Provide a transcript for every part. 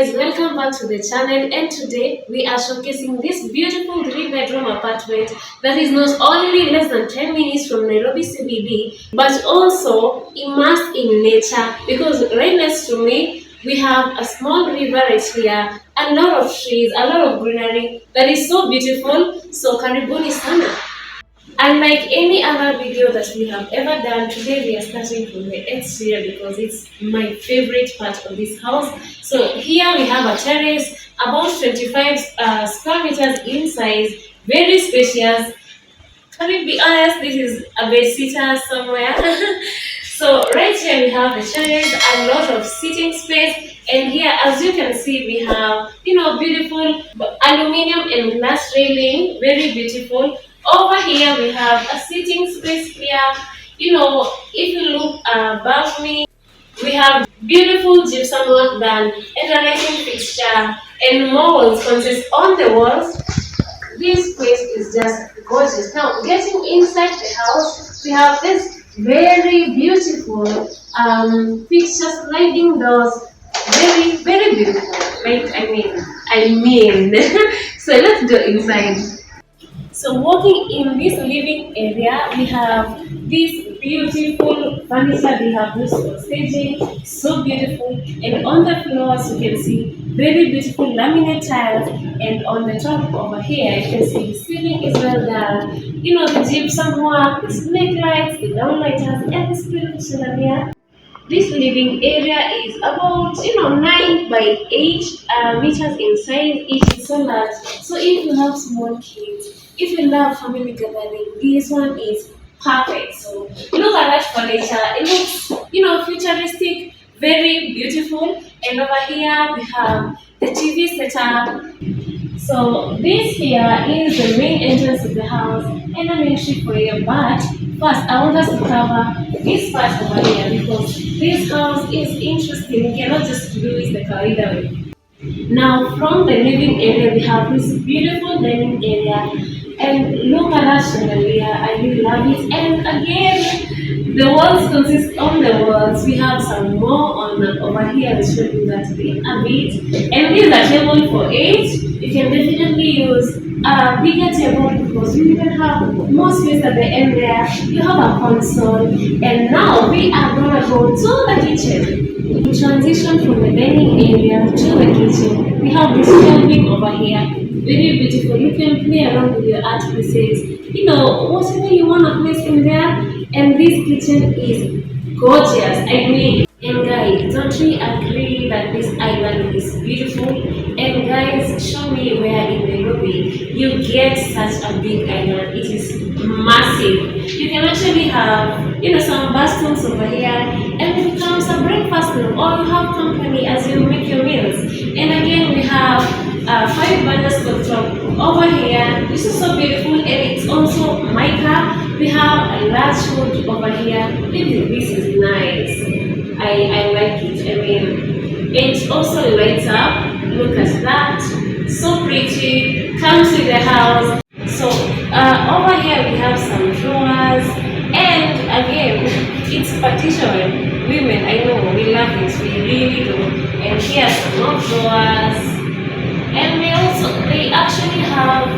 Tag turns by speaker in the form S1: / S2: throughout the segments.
S1: guys, welcome back to the channel, and today we are showcasing this beautiful 3-bedroom apartment that is not only less than 10 minutes from Nairobi CBD but also immersed in nature, because right next to me we have a small river right here, a lot of trees, a lot of greenery that is so beautiful. So karibuni sana. Unlike any other video that we have ever done, today we are starting from the exterior because it's my favorite part of this house. So here we have a terrace, about 25 square meters in size, very spacious. Can we be honest, this is a bed-sitter somewhere. So right here we have the terrace, a lot of sitting space, and here as you can see we have, beautiful aluminium and glass railing, very beautiful. Over here we have a sitting space here. If you look above me, we have beautiful gypsum work done and a lighting fixture and more walls consist on the walls. This place is just gorgeous. Now, getting inside the house, we have this very beautiful fixture sliding doors. Very, very beautiful. I mean. So let's go inside. So walking in this living area, we have this beautiful furniture. We have this staging, so beautiful. And on the floors, you can see very beautiful laminate tiles. And on the top over here, you can see the ceiling is well done. The gypsum work, the snake lights, the downlighters, and this beautiful chandelier. This living area is about 9 by 8 meters in size. It is so large. So if you have small kids, if you love family gathering, this one is perfect. So look at that furniture. It looks futuristic, very beautiful. And over here we have the TV setup. So this here is the main entrance of the house and an entry for you. But first, I want us to cover this part over here because this house is interesting. You cannot just do it the kawaida way. Now, from the living area, we have this beautiful dining area. And look at that chandelier. I really love it. And again, the walls consist on the walls. We have some more on over here. I'll show you that in a bit. And this is a table for 8. You can definitely use a bigger table because you even have more space at the end there. You have a console. And now we are going to go to the kitchen. We transition from the dining area to the kitchen. We have this shelving over here. Very beautiful. You can play around with your art pieces. Whatever you want to place in there. And this kitchen is gorgeous. And guys, don't we agree that this island is beautiful? And guys, show me where in Nairobi you get such a big island. It is massive. You can actually have, some bathrooms over here, and it becomes a breakfast room, or you have company as you make your meals. And again, we have 5 burners cooktop over here. This is so beautiful, and it's also mica. We have a large wood over here. This is nice. I like it. It also lights up. Look at that. So pretty. Comes with the house. So over here we have some drawers. And again, it's partition. Women, I know, we love it. We really do. And here are some more drawers. And they actually have,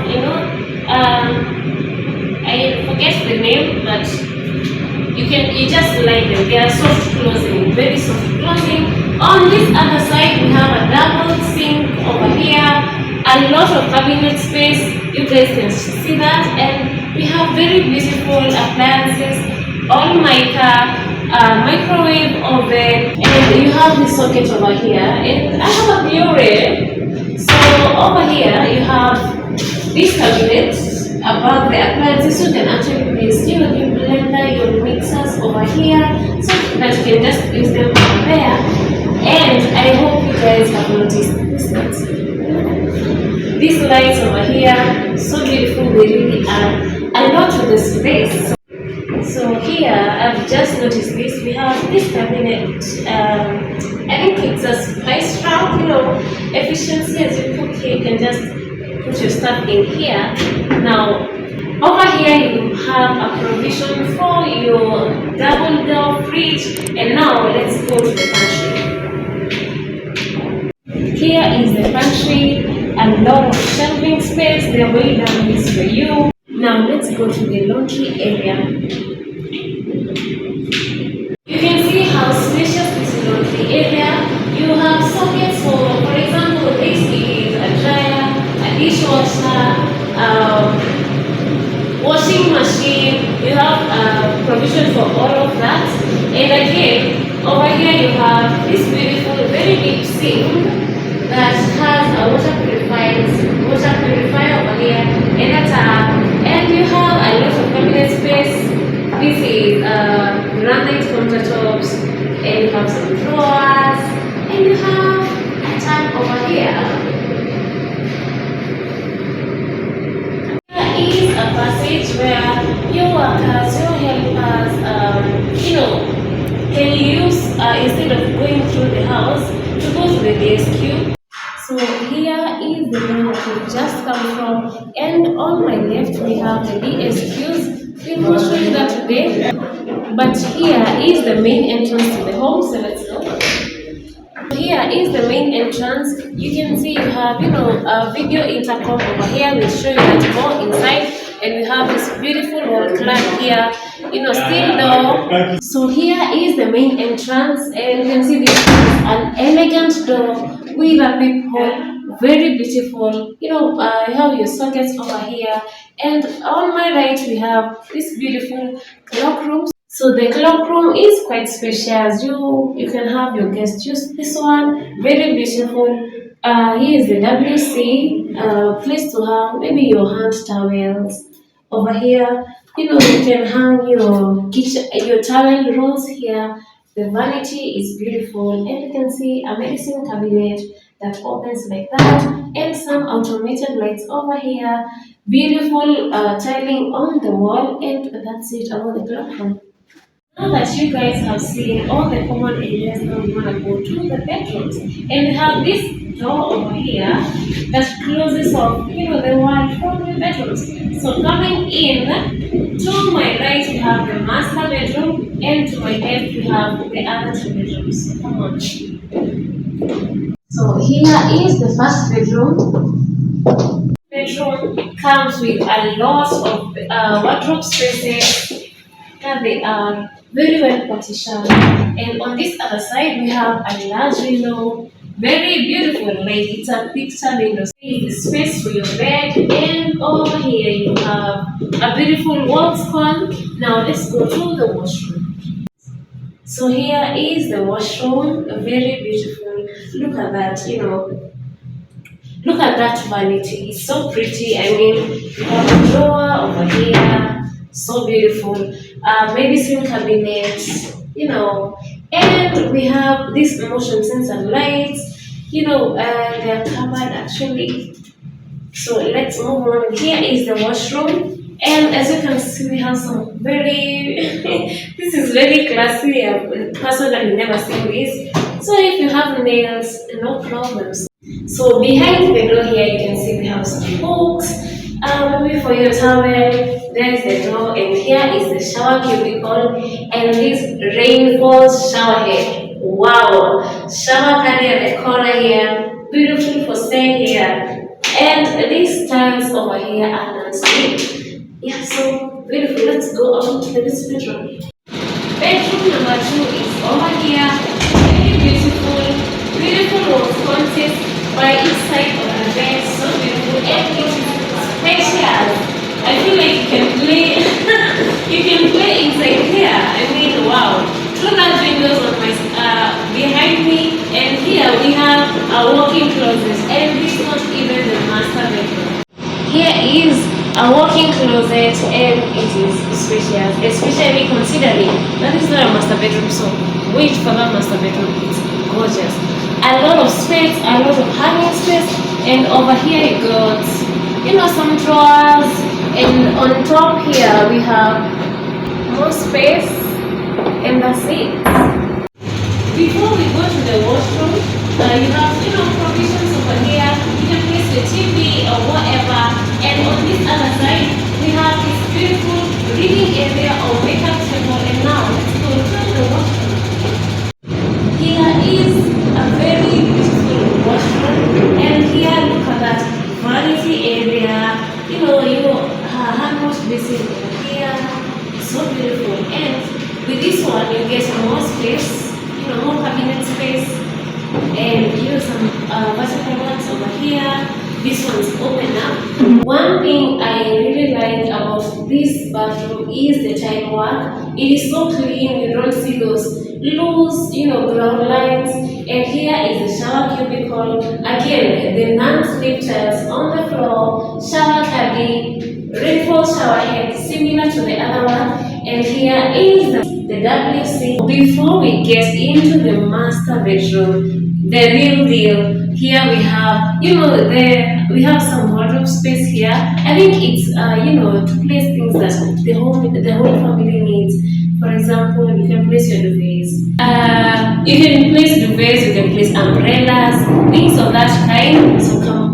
S1: I forget the name, but you just like them. They are soft closing, very soft closing. On this other side, we have a double sink over here, a lot of cabinet space. You guys can see that, and we have very beautiful appliances, all mica, microwave oven, and you have the socket over here. And I have a Bureau. So over here, you have this cabinet. Above the appliances, you can actually place your blender, your mixers over here, so that you can just place them over there. And I hope you guys have noticed this light. These lights over here, so beautiful, they really add a lot to the space. So here, I've just noticed this. We have this cabinet. I think it's a spice rack, efficiency. As you cook here, you can just put your stuff in here. Now, over here you have a provision for your double door fridge. And now let's go to the pantry. Here is the pantry, a lot of shelving space. They're way down this for you. Now let's go to the laundry area. You can see how spacious this laundry area. You have sockets for example, this is a dryer, a dishwasher, washing machine. You have provision for all of that. And again, over here you have this beautiful, very deep sink that has a water purifier over here and a tap. And you have a lot of cabinet space. This is granite countertops, and you have some drawers, and you have a tap over here. There is a passage where your workers, your helpers, can use instead of going through the house to go to the DSQ. So here is the room we just come from, and on my left we have the DSQs. We will show you that today, but here is the main entrance to the home. So let's go. Here is the main entrance. You can see you have a video intercom over here. We'll show you that more inside. And we have this beautiful wall clock here, still door. So here is the main entrance, and you can see this is an elegant door with a peephole, very beautiful. You have your sockets over here, and on my right we have this beautiful clock room. So the clock room is quite spacious. You can have your guests use this one, very beautiful. Here is the WC, place to have maybe your hand towels. Over here, you can hang your towel rolls here. The vanity is beautiful, and you can see a medicine cabinet that opens like that, and some automated lights over here. Beautiful tiling on the wall, and that's it about the clock room. Now that you guys have seen all the common areas, now we want to go to the bedrooms. And we have this door over here that closes off, the wall from the bedrooms. So coming in, to my right we have the master bedroom, and to my left we have the other two bedrooms. Come on. So here is the first bedroom. Bedroom comes with a lot of wardrobe spaces. They are very well partitioned, and on this other side we have a large window, very beautiful, like it's a picture window. Space for your bed, and over here you have a beautiful wall con. Now let's go to the washroom. So here is the washroom, very beautiful. Look at that, look at that vanity, it's so pretty. I mean, you have a drawer over here, so beautiful. Medicine cabinets, and we have these motion sensor lights, they are covered actually. So let's move on. Here is the washroom, and as you can see, we have some very, this is very classy. I've personally never seen this. So if you have nails, no problems. So behind the door here, you can see we have some hooks. Maybe for your towel, there is the door, and here is the shower cubicle, and this rainfall shower head. Wow! Shower caddy at the corner here, beautiful for staying here. And these tiles over here are non-slip. Yeah, so beautiful. Let's go on to this bedroom. Bedroom number 2 is over here. Very beautiful, beautiful walls consist by each side of the bed. So beautiful, and it is spacious. I feel like you can play inside here. I mean, wow. Two large windows on my behind me, and here we have a walk-in closet, and this is not even the master bedroom. Here is a walk-in closet, and it is spacious, especially considering that is not a master bedroom. So wait for that master bedroom. It's gorgeous. A lot of space, a lot of hanging space, and over here you got some drawers, and on top here we have more space, and that's it. Before we go to the washroom, you have provisions over here. You can place the TV or whatever, and on this other side we have this beautiful reading area or makeup table. And now let's go to the washroom. Here is a very beautiful washroom. her hand wash basin over here. It's so beautiful. And with this one, you get more space, more cabinet space, and some vertical ones over here. This one's open up. One thing I really like about this bathroom is the tile work. It is so clean. You don't see those loose, ground lines. And here is the shower cubicle. Again, the non-slip tiles on the floor, shower caddy, rainfall shower head, similar to the other one. And here is the WC. Before we get into the master bedroom, the real deal, here we have, we have some wardrobe space here. I think it's, to place things that the whole family needs. For example, you can place your duvets. You can place duvets, you can place umbrellas, things of that kind. So come.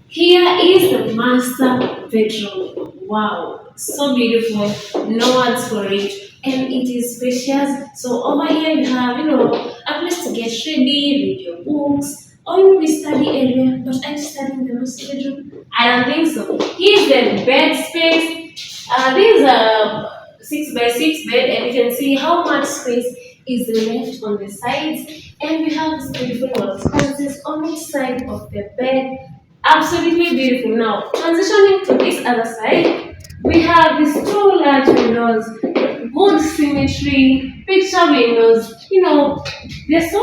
S1: Here is the master bedroom. Wow, so beautiful. No words for it. And it is spacious. So over here you have, a place to get ready, read your books, or maybe study area. But I'm studying the master bedroom. I don't think so. Here's the bed space. This is a 6x6 bed, and you can see how much space is left on the sides. And we have this beautiful wall on each side of the bed. Absolutely beautiful. Now, transitioning to this other side, we have these two large windows, good symmetry, picture windows. They're so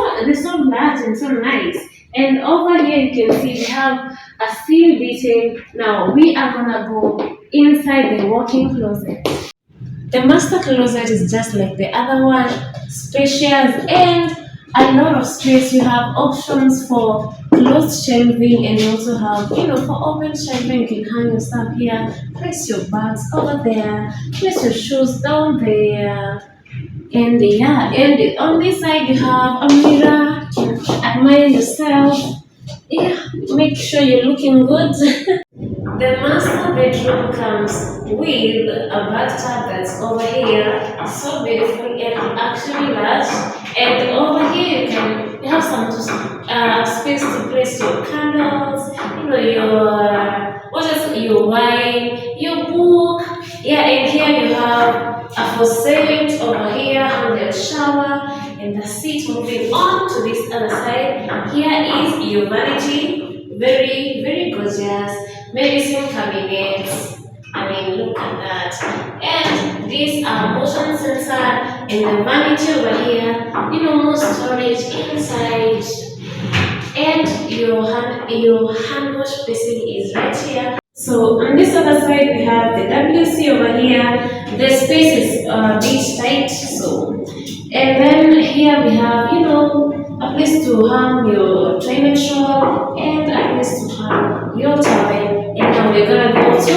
S1: large and so nice. And over here you can see we have a steel detail. Now we are gonna go inside the walk-in closet. The master closet is just like the other one, spacious and a lot of space. You have options for closed shelving, and you also have, for open shelving, you can hang your stuff here, place your bags over there, place your shoes down there. And and on this side you have a mirror to admire yourself. Yeah, make sure you're looking good. The master bedroom comes with a bathtub that's over here, so beautiful and actually large. And over here you have some space to place your candles, your wine, your book. Yeah, and here you have a faucet over here, and the shower, and the seat. Moving on to this other side, here is your vanity, very, very gorgeous. Medicine cabinets. I mean, look at that. And these are motion sensor, and the vanity over here. More storage inside. And your hand wash basin is right here. So on this other side we have the WC over here. The space is beach tight. So, and then here we have a place to hang your toilet roll and a place to hang your towel. And now we're gonna go to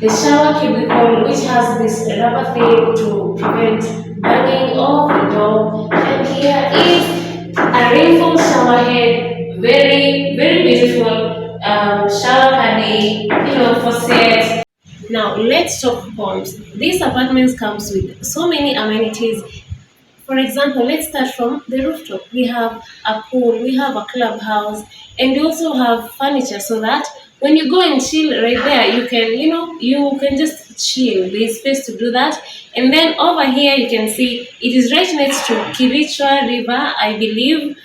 S1: the shower cubicle, which has this rubber thing to prevent banging of the door. And here is a rainfall shower head, very, very beautiful shower caddy, faucet. Now let's talk homes. These apartments comes with so many amenities. For example, let's start from the rooftop. We have a pool, we have a clubhouse, and we also have furniture so that when you go and chill right there, you can just chill. There's space to do that. And then over here, you can see it is right next to Kirichwa River, I believe.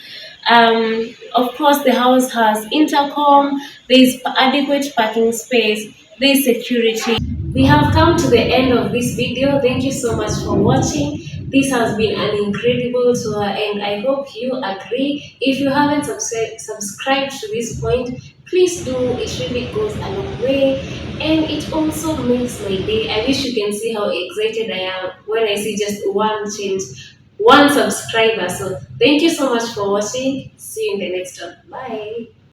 S1: Of course, the house has intercom. There is adequate parking space. There is security. We have come to the end of this video. Thank you so much for watching. This has been an incredible tour, and I hope you agree. If you haven't subscribed to this point, please do. It really goes a long way, and it also makes my day. I wish you can see how excited I am when I see just one subscriber. So thank you so much for watching. See you in the next one. Bye.